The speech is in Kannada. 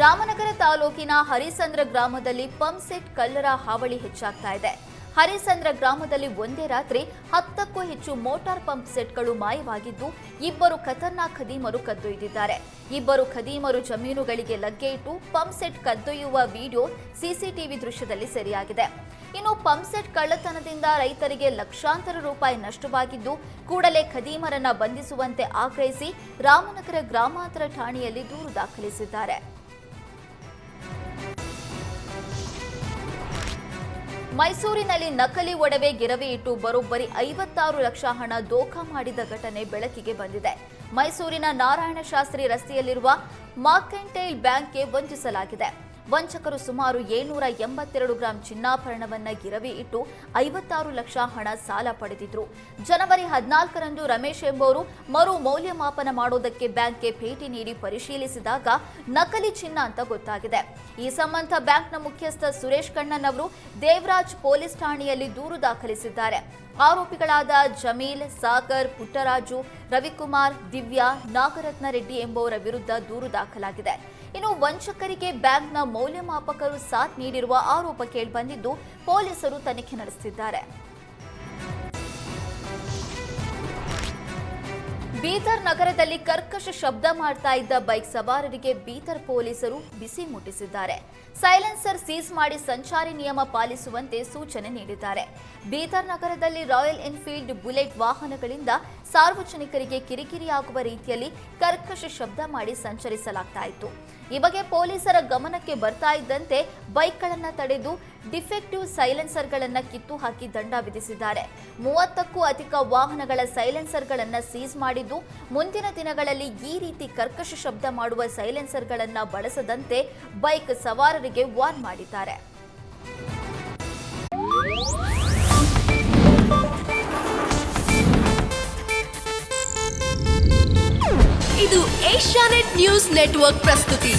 ರಾಮನಗರ ತಾಲೂಕಿನ ಹರಿಸಂದ್ರ ಗ್ರಾಮದಲ್ಲಿ ಪಂಪ್ ಸೆಟ್ ಕಳ್ಳರ ಹಾವಳಿ ಹೆಚ್ಚಾಗ್ತಾ ಇದೆ. ಹರಿಸಂದ್ರ ಗ್ರಾಮದಲ್ಲಿ ಒಂದೇ ರಾತ್ರಿ 10ಕ್ಕೂ ಹೆಚ್ಚು ಮೋಟಾರ್ ಪಂಪ್ ಸೆಟ್ಗಳು ಮಾಯವಾಗಿದ್ದು, ಇಬ್ಬರು ಖತರ್ನಾಕ್ ಖದೀಮರು ಕದ್ದೊಯ್ದಿದ್ದಾರೆ. ಇಬ್ಬರು ಖದೀಮರು ಜಮೀನುಗಳಿಗೆ ಲಗ್ಗೆ ಇಟ್ಟು ಪಂಪ್ ಸೆಟ್ ಕದ್ದೊಯ್ಯುವ ವಿಡಿಯೋ ಸಿಸಿಟಿವಿ ದೃಶ್ಯದಲ್ಲಿ ಸೆರೆಯಾಗಿದೆ. ಇನ್ನು ಪಂಪ್ ಸೆಟ್ ಕಳ್ಳತನದಿಂದ ರೈತರಿಗೆ ಲಕ್ಷಾಂತರ ರೂಪಾಯಿ ನಷ್ಟವಾಗಿದ್ದು, ಕೂಡಲೇ ಖದೀಮರನ್ನ ಬಂಧಿಸುವಂತೆ ಆಗ್ರಹಿಸಿ ರಾಮನಗರ ಗ್ರಾಮಾಂತರ ಠಾಣೆಯಲ್ಲಿ ದೂರು ದಾಖಲಿಸಿದ್ದಾರೆ. ಮೈಸೂರಿನಲ್ಲಿ ನಕಲಿ ಒಡವೆ ಗಿರವಿ ಇಟ್ಟು ಬರೋಬ್ಬರಿ 56 ಲಕ್ಷ ಹಣ ದೋಖಾ ಮಾಡಿದ ಘಟನೆ ಬೆಳಕಿಗೆ ಬಂದಿದೆ. ಮೈಸೂರಿನ ನಾರಾಯಣಶಾಸ್ತ್ರಿ ರಸ್ತೆಯಲ್ಲಿರುವ ಮಾರ್ಕೆಂಟೈಲ್ ಬ್ಯಾಂಕ್ಗೆ ವಂಚಿಸಲಾಗಿದೆ. ವಂಚಕರು ಸುಮಾರು 782 ಗ್ರಾಂ ಚಿನ್ನಾಭರಣವನ್ನ ಗಿರವಿ ಇಟ್ಟು 56 ಲಕ್ಷ ಹಣ ಸಾಲ ಪಡೆದಿದ್ರು. ಜನವರಿ 14ರಂದು ರಮೇಶ್ ಎಂಬುವರು ಮರು ಮೌಲ್ಯಮಾಪನ ಮಾಡೋದಕ್ಕೆ ಬ್ಯಾಂಕ್ಗೆ ಭೇಟಿ ನೀಡಿ ಪರಿಶೀಲಿಸಿದಾಗ ನಕಲಿ ಚಿನ್ನ ಅಂತ ಗೊತ್ತಾಗಿದೆ. ಈ ಸಂಬಂಧ ಬ್ಯಾಂಕ್ನ ಮುಖ್ಯಸ್ಥ ಸುರೇಶ್ ಕಣ್ಣನ್ ಅವರು ದೇವರಾಜ್ ಪೊಲೀಸ್ ಠಾಣೆಯಲ್ಲಿ ದೂರು ದಾಖಲಿಸಿದ್ದಾರೆ. ಆರೋಪಿಗಳಾದ ಜಮೀಲ್, ಸಾಗರ್, ಪುಟ್ಟರಾಜು, ರವಿಕುಮಾರ್, ದಿವ್ಯಾ, ನಾಗರತ್ನ ರೆಡ್ಡಿ ಎಂಬುವರ ವಿರುದ್ಧ ದೂರು ದಾಖಲಾಗಿದೆ. ಇನ್ನು ವಂಚಕರಿಗೆ ಬ್ಯಾಂಕ್ನ ಮೌಲ್ಯಮಾಪಕರು ಸಾಥ್ ನೀಡಿರುವ ಆರೋಪ ಕೇಳಿಬಂದಿದ್ದು, ಪೊಲೀಸರು ತನಿಖೆ ನಡೆಸುತ್ತಿದ್ದಾರೆ. ಬೀದರ್ ನಗರದಲ್ಲಿ ಕರ್ಕಶ ಶಬ್ದ ಮಾಡ್ತಾ ಇದ್ದ ಬೈಕ್ ಸವಾರರಿಗೆ ಬೀದರ್ ಪೊಲೀಸರು ಬಿಸಿ ಮುಟ್ಟಿಸಿದ್ದಾರೆ. ಸೈಲೆನ್ಸರ್ ಸೀಸ್ ಮಾಡಿ ಸಂಚಾರಿ ನಿಯಮ ಪಾಲಿಸುವಂತೆ ಸೂಚನೆ ನೀಡಿದ್ದಾರೆ. ಬೀದರ್ ನಗರದಲ್ಲಿ ರಾಯಲ್ ಎನ್ಫೀಲ್ಡ್ ಬುಲೆಟ್ ವಾಹನಗಳಿಂದ ಸಾರ್ವಜನಿಕರಿಗೆ ಕಿರಿಕಿರಿಯಾಗುವ ರೀತಿಯಲ್ಲಿ ಕರ್ಕಶ ಶಬ್ದ ಮಾಡಿ ಸಂಚರಿಸಲಾಗ್ತಾ ಇತ್ತು. ಈ ಬಗ್ಗೆ ಪೊಲೀಸರ ಗಮನಕ್ಕೆ ಬರ್ತಾ ಇದ್ದಂತೆ ಬೈಕ್ಗಳನ್ನು ತಡೆದು ಡಿಫೆಕ್ಟಿವ್ ಸೈಲೆನ್ಸರ್ಗಳನ್ನು ಕಿತ್ತು ಹಾಕಿ ದಂಡ ವಿಧಿಸಿದ್ದಾರೆ. 30ಕ್ಕೂ ಅಧಿಕ ವಾಹನಗಳ ಸೈಲೆನ್ಸರ್ಗಳನ್ನು ಸೀಸ್ ಮಾಡಿದ್ದು, ಮುಂದಿನ ದಿನಗಳಲ್ಲಿ ಈ ರೀತಿ ಕರ್ಕಶ ಶಬ್ದ ಮಾಡುವ ಸೈಲೆನ್ಸರ್ಗಳನ್ನು ಬಳಸದಂತೆ ಬೈಕ್ ಸವಾರರಿಗೆ ವಾರ್ನ್ ಮಾಡಿದ್ದಾರೆ. ಇದು ಏಷ್ಯಾನೆಟ್ ನ್ಯೂಸ್ ನೆಟ್ವರ್ಕ್ ಪ್ರಸ್ತುತಿ.